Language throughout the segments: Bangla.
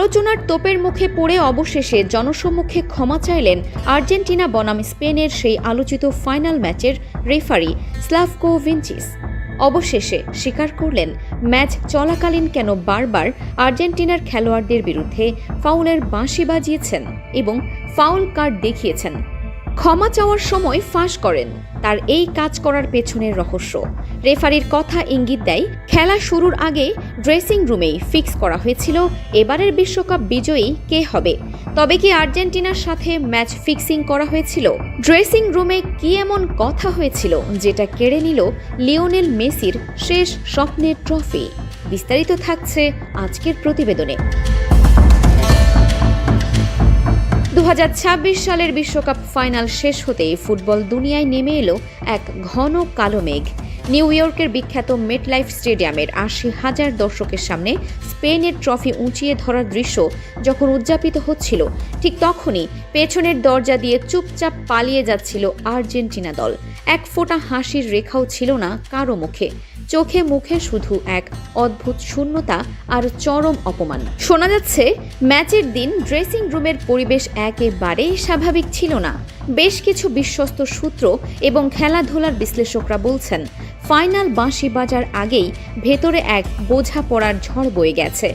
আলোচনার তোপের মুখে পড়ে অবশেষে জনসম্মুখে ক্ষমা চাইলেন আর্জেন্টিনা বনাম স্পেনের সেই আলোচিত ফাইনাল ম্যাচের রেফারি স্লাভকো ভিনচিচ। অবশেষে স্বীকার করলেন ম্যাচ চলাকালীন কেন বারবার আর্জেন্টিনার খেলোয়াড়দের বিরুদ্ধে ফাউলের বাঁশি বাজিয়েছেন এবং ফাউল কার্ড দেখিয়েছেন। ক্ষমা চাওয়ার সময় ফাঁস করেন তার এই কাজ করার পেছনের রহস্য। রেফারির কথা ইঙ্গিত দেয় খেলা শুরুর আগে ড্রেসিং রুমেই ফিক্স করা হয়েছিল এবারের বিশ্বকাপ বিজয়ী কে হবে। তবে কি আর্জেন্টিনার সাথে ম্যাচ ফিক্সিং করা হয়েছিল? ড্রেসিং রুমে কি এমন কথা হয়েছিল যেটা কেড়ে নিল লিওনেল মেসির শেষ স্বপ্নের ট্রফি? বিস্তারিত থাকছে আজকের প্রতিবেদনে। 2026 সালের বিশ্বকাপ ফাইনাল শেষ হতেই ফুটবল দুনিয়ায় নেমে এলো এক ঘন কালো মেঘ। নিউ ইয়র্কের বিখ্যাত মেটলাইফ স্টেডিয়ামের 80,000 দর্শকের সামনে স্পেনের ট্রফি উঁচিয়ে ধরার দৃশ্য যখন উদযাপিত হচ্ছিল, ঠিক তখনই পেছনের দরজা দিয়ে চুপচাপ পালিয়ে যাচ্ছিল আর্জেন্টিনা দল। এক ফোঁটা হাসির রেখাও ছিল না কারো মুখে। চোখে মুখে শুধু এক অদ্ভুত শূন্যতা আর চরম অপমান। শোনা যাচ্ছে ম্যাচের দিন ড্রেসিং রুমের পরিবেশ একেবারেই স্বাভাবিক ছিল না। বেশ কিছু বিশ্বস্ত সূত্র এবং খেলাধুলার বিশ্লেষকরা বলছেন ফাইনাল বাঁশি বাজার আগেই ভেতরে এক বোঝা পড়ার ঝড় বয়ে গেছে।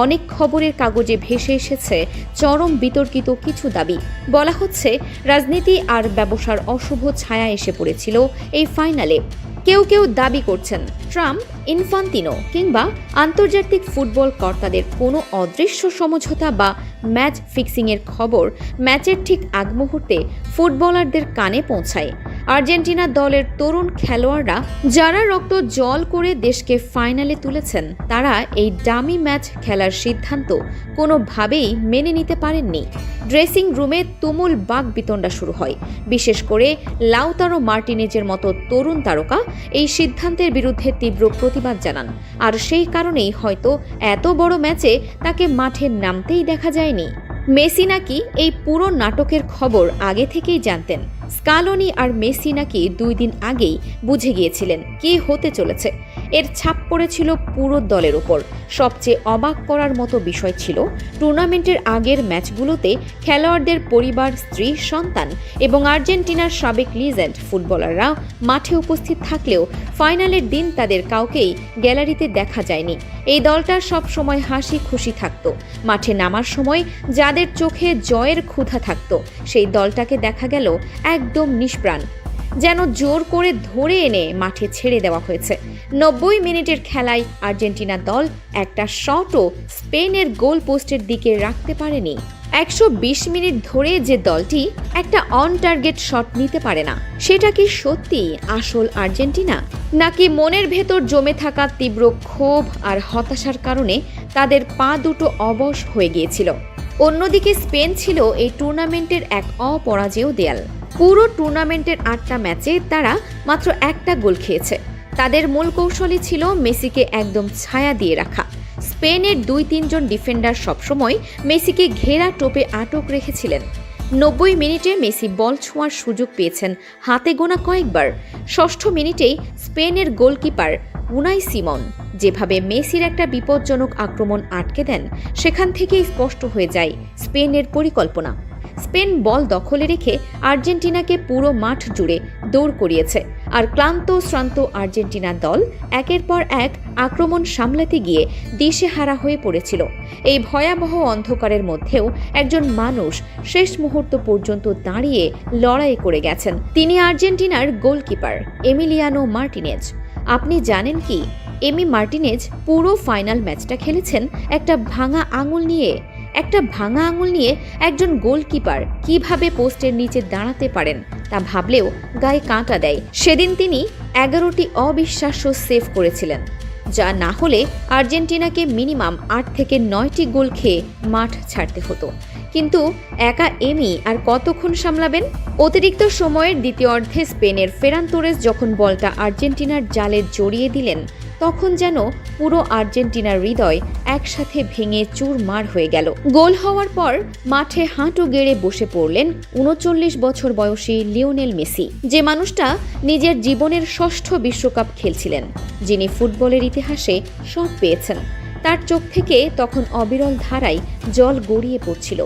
অনেক খবরের কাগজে ভেসে এসেছে চরম বিতর্কিত কিছু দাবি। বলা হচ্ছে রাজনীতি আর ব্যবসার অশুভ ছায়া এসে পড়েছিল এই ফাইনালে। কেউ কেউ দাবি করছেন ট্রাম্প, ইনফান্তিনো কিংবা আন্তর্জাতিক ফুটবল কর্তাদের কোনো অদৃশ্য সমঝোতা বা ম্যাচ ফিক্সিংয়ের খবর ম্যাচের ঠিক আগ মুহূর্তে ফুটবলারদের কানে পৌঁছায়। আর্জেন্টিনা দলের তরুণ খেলোয়াড়রা যারা রক্ত জল করে দেশকে ফাইনালে তুলেছেন, তারা এই ডামি ম্যাচ খেলার সিদ্ধান্ত কোনোভাবেই মেনে নিতে পারেননি। ড্রেসিং রুমে তুমুল বাকবিতণ্ডা শুরু হয়। বিশেষ করে লাউতারো মার্টিনেজের মতো তরুণ তারকা এই সিদ্ধান্তের বিরুদ্ধে তীব্র প্রতিবাদ জানান। আর সেই কারণেই হয়তো এত বড় ম্যাচে তাকে মাঠে নামতেই দেখা যায়নি। মেসি নাকি এই পুরো নাটকের খবর আগে থেকেই জানতেন। স্কালোনি আর মেসি নাকি 2 দিন আগেই বুঝে গিয়েছিলেন কি হতে চলেছে। এর ছাপ পড়েছিল পুরো দলের উপর। সবচেয়ে অবাক করার মতো বিষয় ছিল টুর্নামেন্টের আগের ম্যাচগুলোতে খেলোয়াড়দের পরিবার, স্ত্রী, সন্তান এবং আর্জেন্টিনার সাবেক লিজেন্ড ফুটবলাররা মাঠে উপস্থিত থাকলেও ফাইনালের দিন তাদের কাউকেই গ্যালারিতে দেখা যায়নি। এই দলটা সব সময় হাসি খুশি থাকত। মাঠে নামার সময় যাদের চোখে জয়ের ক্ষুধা থাকত, সেই দলটাকে দেখা গেল একদম নিষ্প্রাণ, যেন জোর করে ধরে এনে মাঠে ছেড়ে দেওয়া হয়েছে। 90 মিনিটের খেলায় আর্জেন্টিনা দল একটা শটও স্পেনের গোল পোস্টের দিকে রাখতে পারেনি। 120 মিনিট ধরে যে দলটি একটা অন টার্গেট শট নিতে পারে না, সেটা কি সত্যি আসল আর্জেন্টিনা, নাকি মনের ভেতর জমে থাকা তীব্র ক্ষোভ আর হতাশার কারণে তাদের পা দুটো অবশ হয়ে গিয়েছিল? অন্যদিকে স্পেন ছিল এই টুর্নামেন্টের এক অপরাজেয় দেয়াল। পুরো টুর্নামেন্টের 8টা ম্যাচে তারা মাত্র একটা গোল খেয়েছে। তাদের মূল কৌশলই ছিল মেসিকে একদম ছায়া দিয়ে রাখা। স্পেনের 2-3 জন ডিফেন্ডার সবসময় মেসিকে ঘেরা টোপে আটক রেখেছিলেন। 90 মিনিটে মেসি বল ছোঁয়ার সুযোগ পেয়েছেন হাতে গোনা কয়েকবার। ষষ্ঠ মিনিটেই স্পেনের গোলকিপার উনাই সিমন যেভাবে মেসির একটা বিপজ্জনক আক্রমণ আটকে দেন, সেখান থেকেই স্পষ্ট হয়ে যায় স্পেনের পরিকল্পনা। স্পেন বল দখলে রেখে আর্জেন্টিনাকে পুরো মাঠ জুড়ে দৌড় করিয়েছে, আর ক্লান্ত শ্রান্ত আর্জেন্টিনা দল একের পর এক আক্রমণ সামলাতে গিয়ে দিশেহারা হয়ে পড়েছিল। এই ভয়াবহ অন্ধকারের মধ্যেও একজন মানুষ শেষ মুহূর্ত পর্যন্ত দাঁড়িয়ে লড়াই করে গেছেন। তিনি আর্জেন্টিনার গোলকিপার এমিলিয়ানো মার্টিনেজ। আপনি জানেন কি, এমি মার্টিনেজ পুরো ফাইনাল ম্যাচটা খেলেছেন একটা ভাঙা আঙুল নিয়ে। একটা ভাঙা আঙুল নিয়ে একজন গোলকিপার কিভাবে পোস্টের নিচে দাঁড়াতে পারেন তা ভাবলেও গায়ে কাঁটা দেয়। সেদিন তিনি 11টি অবিশ্বাস্য সেভ করেছিলেন, যা না হলে আর্জেন্টিনাকে মিনিমাম 8 থেকে 9টি গোল খেয়ে মাঠ ছাড়তে হতো। কিন্তু একা এমি আর কতক্ষণ সামলাবেন? অতিরিক্ত সময়ের দ্বিতীয় অর্ধে স্পেনের ফেরান তোরেস যখন বলটা আর্জেন্টিনার জালে জড়িয়ে দিলেন, তখন যেন পুরো আর্জেন্টিনার হৃদয় একসাথে ভেঙে চুরমার হয়ে গেল। গোল হওয়ার পর মাঠে হাঁটু গেড়ে বসে পড়লেন 39 বছর বয়সী লিওনেল মেসি, যে মানুষটা নিজের জীবনের 6ষ্ঠ বিশ্বকাপ খেলছিলেন, যিনি ফুটবলের ইতিহাসে সব পেয়েছেন। তার চোখ থেকে তখন অবিরল ধারায় জল গড়িয়ে পড়ছিল।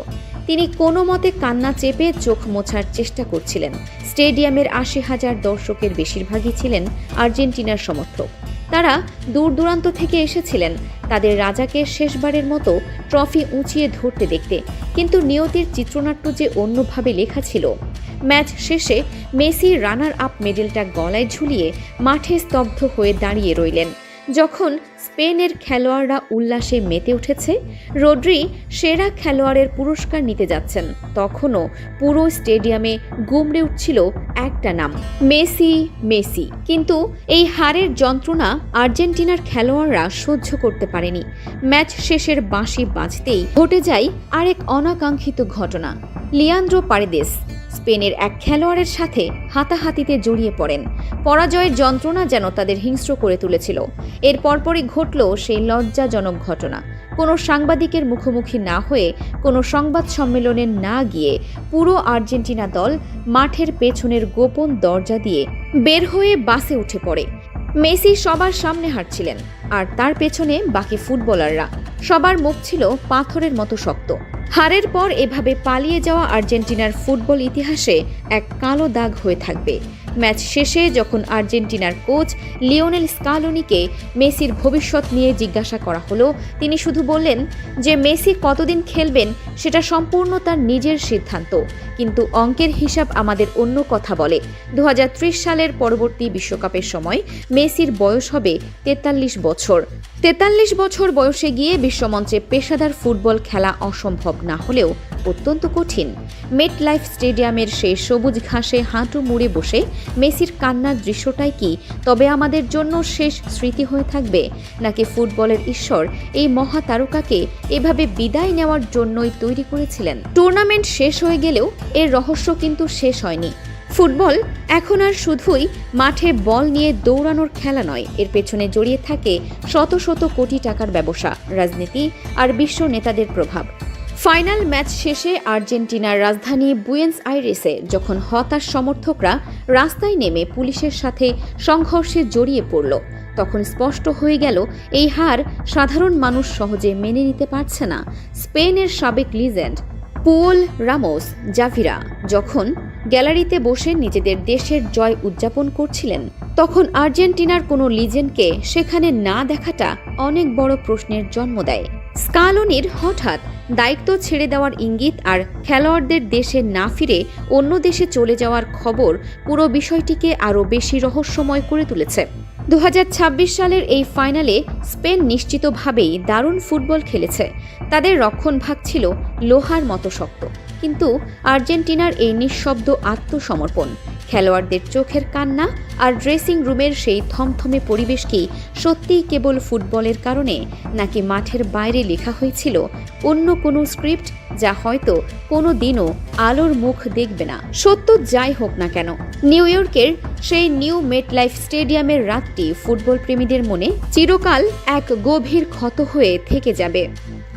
তিনি কোনো মতে কান্না চেপে চোখ মোছার চেষ্টা করছিলেন। স্টেডিয়ামের ৮০,০০০ দর্শকের বেশিরভাগই ছিলেন আর্জেন্টিনার সমর্থক। তারা দূর দূরান্ত থেকে এসেছিলেন তাদের রাজাকে শেষবারের মতো ট্রফি উঁচিয়ে ধরতে দেখতে। কিন্তু নিয়তির চিত্রনাট্য যে অন্যভাবে লেখা ছিল। ম্যাচ শেষে মেসি রানার আপ মেডেলটা গলায় ঝুলিয়ে মাঠে স্তব্ধ হয়ে দাঁড়িয়ে রইলেন। যখন স্পেনের খেলোয়াড়রা উল্লাসে মেতে উঠেছে, রোড্রি সেরা খেলোয়াড়ের পুরস্কার নিতে যাচ্ছেন, তখনও পুরো স্টেডিয়ামে গুমড়ে উঠছিল একটা নাম, মেসি মেসি। কিন্তু এই হারের যন্ত্রণা আর্জেন্টিনার খেলোয়াড়রা সহ্য করতে পারেনি। ম্যাচ শেষের বাঁশি বাজতেই ঘটে যায় আরেক অনাকাঙ্ক্ষিত ঘটনা। লিয়ান্দ্রো পারেদেস স্পেনের এক খেলোয়াড়ের সাথে হাতাহাতিতে জড়িয়ে পড়েন। পরাজয়ের যন্ত্রণা যেন তাদের হিংস্র করে তুলেছিল। এর পরপরই ঘটল সেই লজ্জাজনক ঘটনা। কোনো সাংবাদিকের মুখোমুখি না হয়ে, কোনো সংবাদ সম্মেলনে না গিয়ে পুরো আর্জেন্টিনা দল মাঠের পেছনের গোপন দরজা দিয়ে বের হয়ে বাসে উঠে পড়ে। মেসি সবার সামনে হাঁটছিলেন, আর তার পেছনে বাকি ফুটবলাররা। সবার মুখ ছিল পাথরের মতো শক্ত। হারের পর এভাবে পালিয়ে যাওয়া আর্জেন্টিনার ফুটবল ইতিহাসে এক কালো দাগ হয়ে থাকবে। ম্যাচ শেষে যখন আর্জেন্টিনার কোচ লিওনেল স্কালোনিকে মেসির ভবিষ্যৎ নিয়ে জিজ্ঞাসা করা হলো, তিনি শুধু বললেন যে মেসি কতদিন খেলবেন সেটা সম্পূর্ণ তার নিজের সিদ্ধান্ত, কিন্তু অঙ্কের হিসাব আমাদের অন্য কথা বলে। 2030 সালের পরবর্তী বিশ্বকাপের সময় মেসির বয়স হবে 43 বছর। 43 বছর বয়সে গিয়ে বিশ্বমঞ্চে পেশাদার ফুটবল খেলা অসম্ভব না হলেও অত্যন্ত কঠিন। মেট লাইফ স্টেডিয়ামের সেই সবুজ ঘাসে হাঁটু মুড়ে বসে মেসির কান্নার দৃশ্যটাই কি তবে আমাদের জন্য শেষ স্মৃতি হয়ে থাকবে, নাকি ফুটবলের ঈশ্বর এই মহাতারকাকে এভাবে বিদায় নেওয়ার জন্যই তৈরি করেছিলেন? টুর্নামেন্ট শেষ হয়ে গেলেও এর রহস্য কিন্তু শেষ হয়নি। ফুটবল এখন আর শুধুই মাঠে বল নিয়ে দৌড়ানোর খেলা নয়, এর পেছনে জড়িয়ে থাকে শত শত কোটি টাকার ব্যবসা, রাজনীতি আর বিশ্ব নেতাদের প্রভাব। ফাইনাল ম্যাচ শেষে আর্জেন্টিনার রাজধানী বুয়েন্স আইরেসে যখন হতাশ সমর্থকরা রাস্তায় নেমে পুলিশের সাথে সংঘর্ষে জড়িয়ে পড়ল, তখন স্পষ্ট হয়ে গেল এই হার সাধারণ মানুষ সহজে মেনে নিতে পারছে না। স্পেনের সাবেক লিজেন্ড পুয়োল রামোস জাভিরা যখন গ্যালারিতে বসে নিজেদের দেশের জয় উদযাপন করছিলেন, তখন আর্জেন্টিনার কোনো লিজেন্ডকে সেখানে না দেখাটা অনেক বড় প্রশ্নের জন্ম দেয়। স্কালোনির হঠাৎ দায়িত্ব ছেড়ে দেওয়ার ইঙ্গিত আর খেলোয়াড়দের দেশে না ফিরে অন্য দেশে চলে যাওয়ার খবর পুরো বিষয়টিকে আরও বেশি রহস্যময় করে তুলেছে। 2026 সালের এই ফাইনালে স্পেন নিশ্চিতভাবেই দারুণ ফুটবল খেলেছে। তাদের রক্ষণভাগ ছিল লোহার মতো শক্ত, কিন্তু আর্জেন্টিনার এই নিঃশব্দ আত্মসমর্পণ, খেলোয়াড়দের চোখের কান্না আর ড্রেসিং রুমের সেই থমথমে পরিবেশ কি সত্যিই কেবল ফুটবলের কারণে, নাকি মাঠের বাইরে লেখা হয়েছিল অন্য কোনো স্ক্রিপ্ট যা হয়তো কোনো দিনও আলোর মুখ দেখবে না? সত্য যাই হোক না কেন, নিউ ইয়র্কের সেই নিউ মেট লাইফ স্টেডিয়ামের রাতটি ফুটবল প্রেমীদের মনে চিরকাল এক গভীর ক্ষত হয়ে থেকে যাবে।